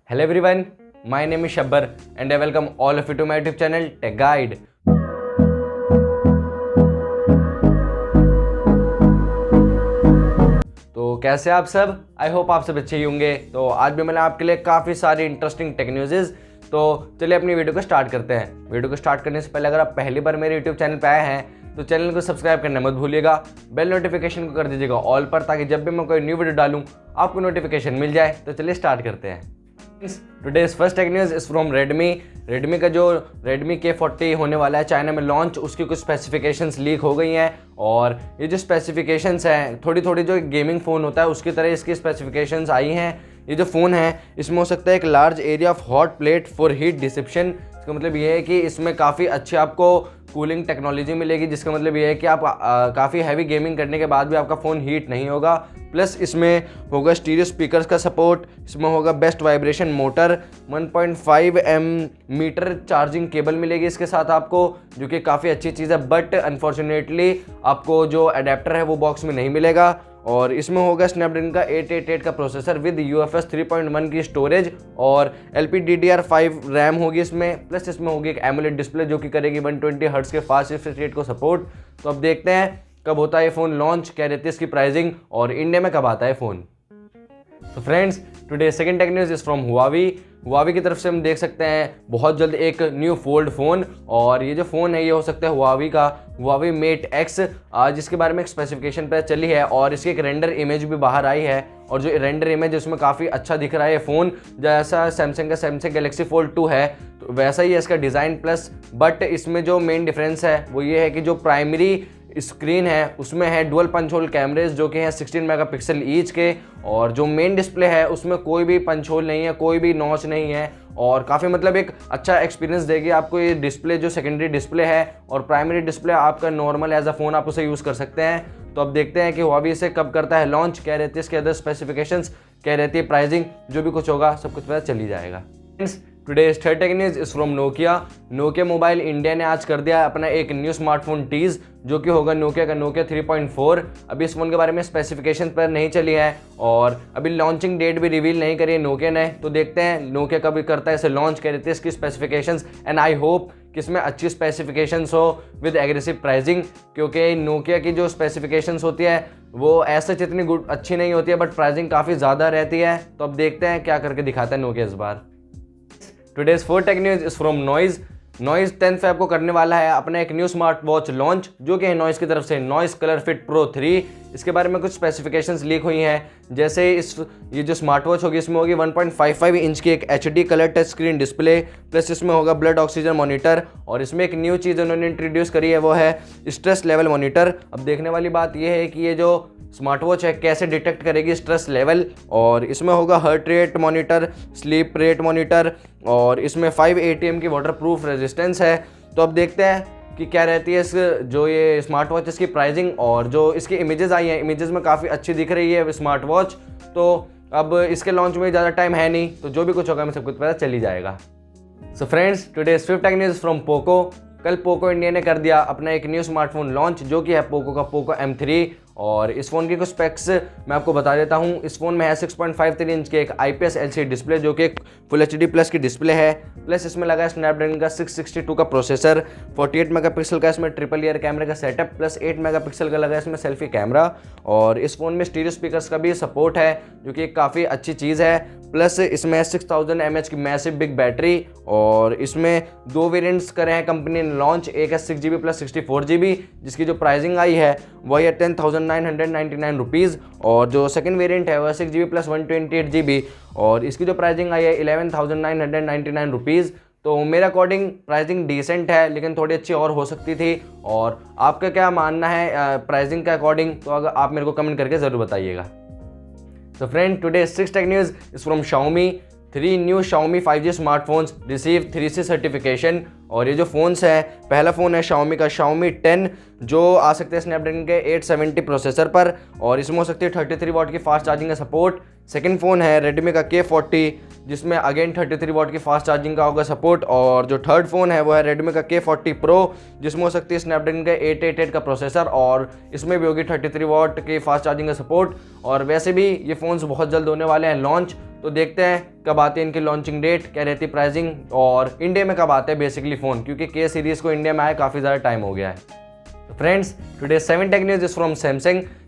Hello everyone, my name is Shabbar and I welcome all of you to my YouTube channel Tech Guide. तो कैसे आप सब? I hope आप सब अच्छे ही होंगे। तो आज भी मैंने आपके लिए काफ़ी सारी इंटरेस्टिंग टेक न्यूज़। तो चलिए अपनी वीडियो को स्टार्ट करते हैं। वीडियो को स्टार्ट करने से पहले अगर आप पहली बार मेरे यूट्यूब चैनल पे आए हैं तो चैनल को सब्सक्राइब करना मत भूलिएगा। बेल नोटिफिकेशन को कर दीजिएगा ऑल पर, ताकि जब भी मैं कोई न्यू वीडियो डालूँ आपको नोटिफिकेशन मिल जाए। तो चलिए स्टार्ट करते हैं। Today's first take news is from Redmi का जो Redmi K40 होने वाला है चाइना में लॉन्च, उसकी कुछ स्पेसिफिकेशंस लीक हो गई हैं। और ये जो स्पेसिफिकेशंस हैं थोड़ी थोड़ी जो गेमिंग फ़ोन होता है उसकी तरह इसकी स्पेसिफिकेशंस आई हैं। ये जो फ़ोन है इसमें हो सकता है एक large area of hot plate for heat dissipation. इसका मतलब ये है कि इसमें काफ़ी अच्छी आपको कूलिंग टेक्नोलॉजी मिलेगी, जिसका मतलब ये है कि आप काफ़ी हैवी गेमिंग करने के बाद भी आपका फ़ोन हीट नहीं होगा। प्लस इसमें होगा स्टीरियो स्पीकर्स का सपोर्ट, इसमें होगा best vibration motor, 1.5 metre charging cable मिलेगी इसके साथ आपको, जो कि काफ़ी अच्छी चीज़ है। बट अनफॉर्चुनेटली आपको जो अडेप्टर है वो बॉक्स में नहीं मिलेगा। और इसमें होगा स्नैपड्रैगन का 888 का प्रोसेसर विद UFS 3.1 की स्टोरेज और LPDDR5 रैम होगी इसमें। प्लस इसमें होगी एक एमोलेड डिस्प्ले जो कि करेगी 120 हर्ट्ज के फास्ट रिफ्रेश रेट को सपोर्ट। तो अब देखते हैं कब होता है ये फ़ोन लॉन्च, क्या रहती है इसकी प्राइसिंग और इंडिया में कब आता है फ़ोन। तो friends, today second take news is from Huawei की तरफ से हम देख सकते हैं बहुत जल्द एक न्यू फोल्ड फ़ोन। और ये जो फ़ोन है ये हो सकता है हुआवी मेट एक्स, जिसके बारे में एक स्पेसिफिकेशन पर चली है और इसकी एक रेंडर इमेज भी बाहर आई है। और जो रेंडर इमेज है उसमें काफ़ी अच्छा दिख रहा है ये फ़ोन, जैसा सैमसंग गैलेक्सी फोल्ड 2 है तो वैसा ही है इसका डिज़ाइन। प्लस बट इसमें जो मेन डिफरेंस है वो ये है कि जो प्राइमरी स्क्रीन है उसमें है डुअल पंच होल कैमरेज जो कि हैं 16 मेगापिक्सल ईच के। और जो मेन डिस्प्ले है उसमें कोई भी पंच होल नहीं है, कोई भी नॉच नहीं है और काफ़ी मतलब एक अच्छा एक्सपीरियंस देगी आपको ये डिस्प्ले। जो सेकेंडरी डिस्प्ले है और प्राइमरी डिस्प्ले आपका नॉर्मल एज अ फ़ोन आप उसे यूज़ कर सकते हैं। तो अब देखते हैं कि हुआवी इसे कब करता है लॉन्च, क्या रहती है इसके अदर स्पेसिफिकेशंस, क्या रहती है प्राइसिंग, जो भी कुछ होगा सब कुछ पता चल ही जाएगा। Today's third take news is from Nokia mobile India ने आज कर दिया अपना एक न्यू स्मार्टफोन टीज़, जो कि होगा नोकिया का नोकिया 3.4। अभी इस फोन के बारे में स्पेसिफिकेशन पर नहीं चली है और अभी लॉन्चिंग डेट भी रिवील नहीं करी है नोकिया ने। तो देखते हैं नोकिया कभी करता है इसे लॉन्च, कर देते हैं इसकी स्पेसिफिकेशंस। एंड आई होप कि इसमें अच्छी स्पेसिफिकेशंस हो विद एग्रेसिव प्राइसिंग, क्योंकि नोकिया की जो स्पेसिफिकेशंस होती है वो ऐसे इतनी अच्छी नहीं होती है बट प्राइसिंग काफ़ी ज़्यादा रहती है। तो अब देखते हैं क्या करके दिखाता है नोकिया इस बार। Today's fourth tech news is from Noise 10 Feb को करने वाला है अपना एक न्यू स्मार्ट वॉच लॉन्च, जो कि है नॉइज़ की तरफ से नॉइज़ कलर फिट प्रो 3। इसके बारे में कुछ स्पेसिफिकेशंस लीक हुई हैं, जैसे ये जो स्मार्ट वॉच होगी इसमें होगी 1.55 इंच की एक HD colour touch screen display. Plus इसमें होगा ब्लड ऑक्सीजन मॉनिटर और इसमें एक न्यू चीज़ उन्होंने इंट्रोड्यूस करी है वो है स्ट्रेस लेवल मॉनिटर। अब देखने वाली बात यह है कि ये जो स्मार्ट वॉच है कैसे डिटेक्ट करेगी स्ट्रेस लेवल। और इसमें होगा heart rate monitor, sleep rate monitor और इसमें 5 ATM की वाटर प्रूफ रेजिस्टेंस है। तो अब देखते हैं कि क्या रहती है इस जो ये स्मार्ट वॉच इसकी प्राइसिंग। और जो इसकी इमेजेस आई हैं इमेजेस में काफ़ी अच्छी दिख रही है स्मार्ट वॉच। तो अब इसके लॉन्च में ज़्यादा टाइम है नहीं, तो जो भी कुछ होगा हमें सब कुछ पता चल ही जाएगा। So friends, today's fifth tech news from Poco. कल पोको इंडिया ने कर दिया अपना एक न्यू स्मार्टफोन लॉन्च, जो कि है पोको का पोको M3। और इस फ़ोन की कुछ स्पेक्स मैं आपको बता देता हूँ। इस फ़ोन में है 6.53 इंच के एक IPS LCD डिस्प्ले, जो कि एक फुल HD प्लस की डिस्प्ले है। प्लस इसमें लगा है स्नैपड्रैगन का 662 का प्रोसेसर, 48 मेगापिक्सल का इसमें ट्रिपल ईयर कैमरे का सेटअप, प्लस 8 मेगापिक्सल का लगा है इसमें सेल्फी कैमरा। और इस फ़ोन में स्टीरियो स्पीकर्स का भी सपोर्ट है, जो कि काफ़ी अच्छी चीज़ है। प्लस इसमें 6000 mAh की मैसिव बिग बैटरी। और इसमें 2 वेरिएंट्स करे हैं कंपनी ने लॉन्च, एक है 6GB प्लस 64GB, जिसकी जो प्राइसिंग आई है वही है 10,999 रुपीज़। और जो सेकंड वेरिएंट है वह 6GB प्लस 128GB और इसकी जो प्राइसिंग आई है 11,999 रुपीज़। तो मेरे अकॉर्डिंग प्राइसिंग डिसेंट है, लेकिन थोड़ी अच्छी और हो सकती थी। और आपका क्या मानना है प्राइसिंग के अकॉर्डिंग, तो अगर आप मेरे को कमेंट करके ज़रूर बताइएगा। So friend, today's sixth tech news is from Xiaomi. 3 new Xiaomi 5G smartphones receive 3C certification। और ये जो फ़ोन्स है, पहला फ़ोन है Xiaomi का Xiaomi 10, जो आ सकते हैं स्नैपड्रैगन के 870 प्रोसेसर पर और इसमें हो सकती है 33 वाट की फास्ट चार्जिंग का सपोर्ट। सेकंड फ़ोन है Redmi का K40, जिसमें अगेन 33 वॉट की फास्ट चार्जिंग का होगा सपोर्ट। और जो थर्ड फ़ोन है वो है Redmi का K40 Pro, जिसमें हो सकती है स्नैपड्रैगन का 888 का प्रोसेसर, और इसमें भी होगी 33 वॉट की फास्ट चार्जिंग का सपोर्ट। और वैसे भी ये फ़ोन्स बहुत जल्द होने वाले हैं लॉन्च, तो देखते हैं कब आती है इनकी लॉन्चिंग डेट, क्या रहती है प्राइसिंग, और इंडिया में कब आता है बेसिकली फ़ोन, क्योंकि K सीरीज़ को इंडिया में आए काफ़ी ज़्यादा टाइम हो गया है। Friends, today 7 tech news is from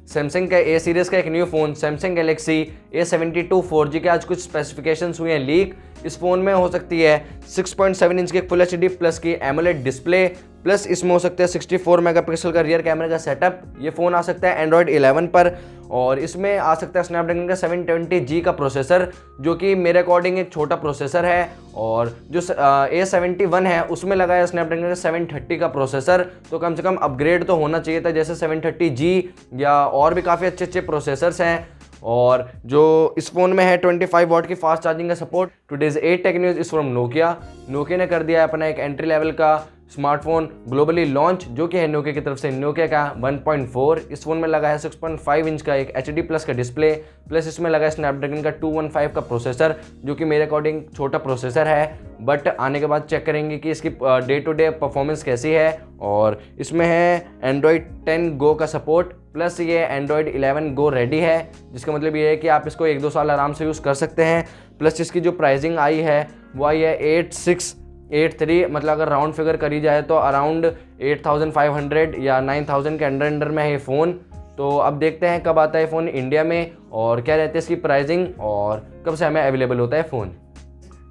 Samsung का ए सीरीज का एक new phone Samsung Galaxy A72 4G के आज कुछ स्पेसिफिकेशंस हुए हैं लीक। इस फोन में हो सकती है 6.7 इंच की फुल HD प्लस की एमोलेड डिस्प्ले, प्लस इसमें हो सकता है 64 मेगापिक्सल का रियर कैमरे का सेटअप। ये फ़ोन आ सकता है एंड्रॉयड 11 पर, और इसमें आ सकता है स्नैपड्रैगन का 720G का प्रोसेसर, जो कि मेरे अकॉर्डिंग एक छोटा प्रोसेसर है। और जो A71 है उसमें लगा है स्नैपड्रैगन का 730 का प्रोसेसर, तो कम से कम अपग्रेड तो होना चाहिए था, जैसे 730G या और भी काफ़ी अच्छे अच्छे प्रोसेसर्स हैं। और जो इस फ़ोन में है 25 वॉट की फास्ट चार्जिंग का support. Today's 8 take news is from Nokia ने कर दिया है अपना एक एंट्री लेवल का स्मार्टफोन ग्लोबली लॉन्च, जो कि है नोकिया की तरफ से नोकिया का 1.4। इस फोन में लगा है 6.5 इंच का एक HD प्लस का डिस्प्ले, प्लस इसमें लगा है स्नैपड्रैगन का 215 का प्रोसेसर, जो कि मेरे अकॉर्डिंग छोटा प्रोसेसर है, बट आने के बाद चेक करेंगे कि इसकी डे टू डे परफॉर्मेंस कैसी है। और इसमें है एंड्रॉयड 10 गो का सपोर्ट, प्लस ये एंड्रॉयड 11 गो रेडी है, जिसका मतलब ये है कि आप इसको 1-2 साल आराम से यूज़ कर सकते हैं। प्लस इसकी जो प्राइसिंग आई है वो आई है 8683, मतलब अगर राउंड फिगर करी जाए तो अराउंड 8500 या 9000 के अंडर में है ये फ़ोन। तो अब देखते हैं कब आता है फ़ोन इंडिया में, और क्या रहती है इसकी प्राइसिंग, और कब से हमें अवेलेबल होता है phone.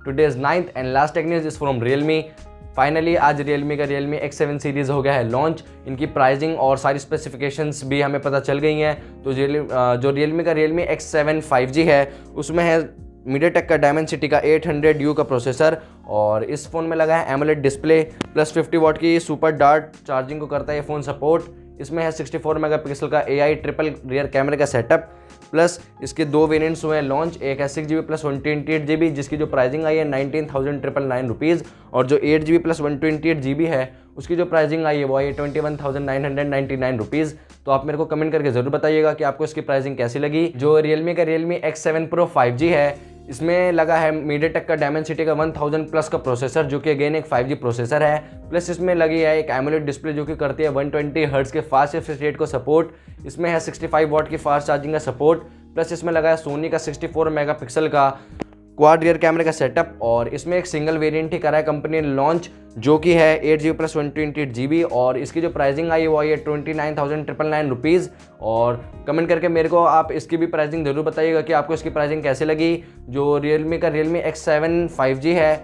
Today's 9th and last take news is from Realme। Finally आज Realme का Realme X7 सीरीज़ हो गया है लॉन्च। इनकी प्राइसिंग और सारी स्पेसिफिकेशंस भी हमें पता चल गई हैं। तो जो Realme का Realme X7 5G है उसमें है मीडियाटेक का डायमेंसिटी का 800U का प्रोसेसर, और इस फ़ोन में लगा है एमोलेड डिस्प्ले, प्लस 50 वॉट की सुपर डार्ट चार्जिंग को करता है ये फ़ोन सपोर्ट। इसमें है 64 मेगापिक्सल का AI ट्रिपल रियर कैमरे का सेटअप, प्लस इसके 2 वेरिएंट्स हुए हैं लॉन्च। एक है 6GB प्लस 128GB, जिसकी जो प्राइसिंग आई है 19,999 रुपीज़, और जो 8GB प्लस 128GB है उसकी जो प्राइसिंग आई है वो आई है 21,999 रुपीज़। तो आप मेरे को कमेंट करके ज़रूर बताइएगा कि आपको इसकी प्राइसिंग कैसी लगी। जो Realme का Realme X7 Pro 5G है, इसमें लगा है मीडियाटेक का डायमेंसिटी का 1000 प्लस का प्रोसेसर, जो कि अगेन एक 5G प्रोसेसर है, प्लस इसमें लगी है एक एमोलेड डिस्प्ले जो कि करती है 120 हर्ट्ज के फास्ट रिफ्रेश रेट को सपोर्ट। इसमें है 65 वॉट की फास्ट चार्जिंग का सपोर्ट, प्लस इसमें लगा है सोनी का 64 मेगापिक्सल का क्वाड रियर कैमरे का सेटअप, और इसमें एक सिंगल वेरिएंट ही करा है कंपनी ने लॉन्च, जो कि है 8GB प्लस 128GB, और इसकी जो प्राइसिंग आई वो आई है 29,999 रुपीज़। और कमेंट करके मेरे को आप इसकी भी प्राइसिंग ज़रूर बताइएगा कि आपको इसकी प्राइसिंग कैसे लगी। जो Realme का Realme X7 5G है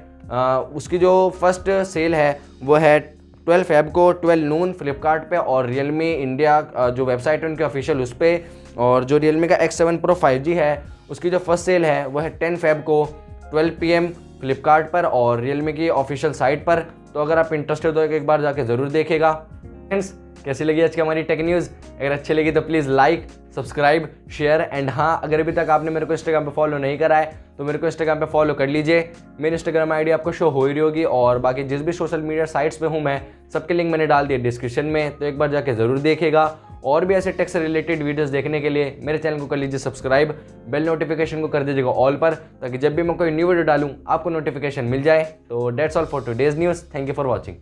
उसकी जो फर्स्ट सेल है वो है 12 फेब को 12 नून फ्लिपकार्ट पे और Realme इंडिया जो वेबसाइट है उनके ऑफिशियल उस पर। और जो Realme का X7 Pro 5G है उसकी जो फर्स्ट सेल है वो है 10 फेब को 12 PM फ्लिपकार्ट पर और Realme की ऑफिशियल साइट पर। तो अगर आप इंटरेस्टेड हो तो एक बार जाके ज़रूर देखेगा। फ्रेंड्स, कैसी लगी आज की हमारी टेक न्यूज़? अगर अच्छी लगी तो please like, subscribe, share and हाँ, अगर अभी तक आपने मेरे को इंस्टाग्राम पे फॉलो नहीं करा है तो मेरे को इंस्टाग्राम पे फॉलो कर लीजिए। मेरी इंस्टाग्राम आईडी आपको शो हो ही रही होगी, और बाकी जिस भी सोशल मीडिया साइट्स पे हूँ मैं सबके लिंक मैंने डाल दिए डिस्क्रिप्शन में, तो एक बार जाके ज़रूर देखिएगा। और भी ऐसे टेक से रिलेटेड वीडियोस देखने के लिए मेरे चैनल को कर लीजिए सब्सक्राइब, बेल नोटिफिकेशन को कर दीजिएगा ऑल पर, ताकि जब भी मैं कोई न्यू वीडियो डालूँ आपको नोटिफिकेशन मिल जाए। तो that's all for today's news. Thank you for watching.